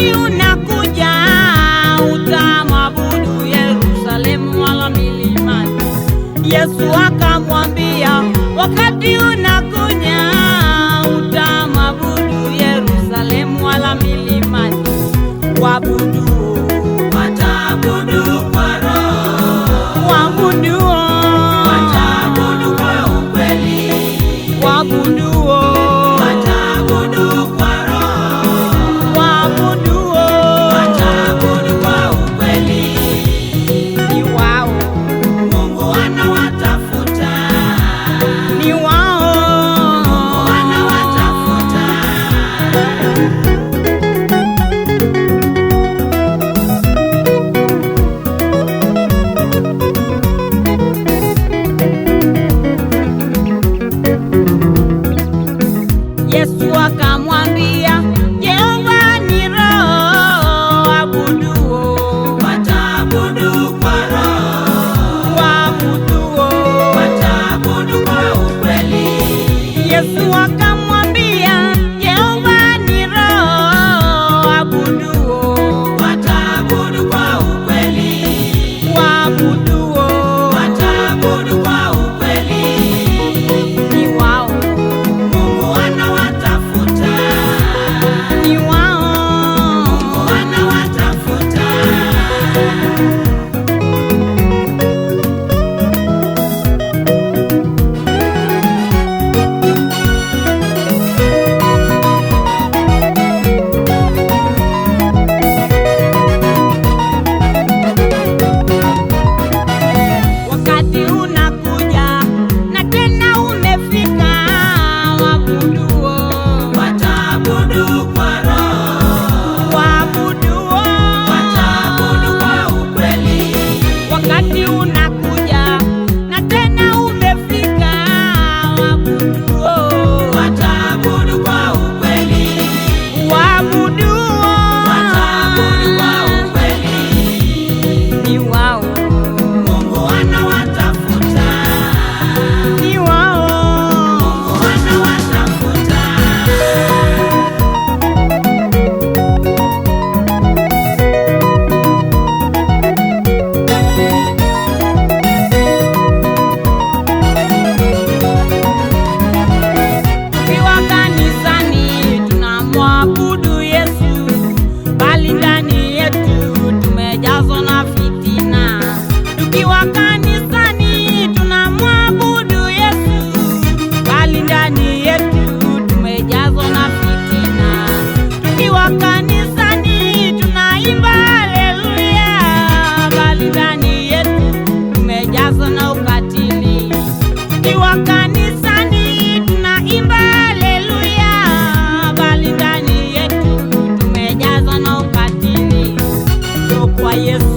wakati unakuja utamwabudu Yerusalemu wala milimani. Yesu akamwambia, wakati unakuja utamwabudu Yerusalemu wala milimani. Waabudu wataabudu kwa roho, waabudu wataabudu kwa ukweli, waabudu wataabudu kwa roho, waabudu wataabudu kwa ukweli. Ni wao Mungu anawatafuta, ni wao Mungu anawatafuta. Yesu akamwambia, Yehova ni roho, waabuduo wataabudu kwa roho, waabuduo wataabudu kwa ukweli. Yesu akamwambia, Yehova ni roho, waabuduo wataabudu kwa ukweli, waabuduo wataabudu kwa ukweli. Ni wao Mungu anawatafuta, ni wao Mungu anawatafuta. Wakati unakuja na tena umefika, waabuduo wataabudu kwa roho, waabuduo wataabudu kwa ukweli. Wakati unakuja na tena umefika, waabuduo wataabudu kwa ukweli, waabuduo wataabudu kwa ukweli. Ni wao Mungu anawatafuta, ni wao Mungu anawatafuta. Tukiwa kanisani tunamwabudu Yesu, bali ndani yetu tumejazwa na fitina. Tukiwa kanisani tunamwabudu Yesu, bali ndani yetu tumejazwa na fitina. Tukiwa kanisani tunaimba haleluya, bali ndani yetu tumejazwa na ukatili. Tukiwa kanisani tunaimba haleluya, bali ndani yetu tumejazwa na ukatili. Njoo kwa Yesu.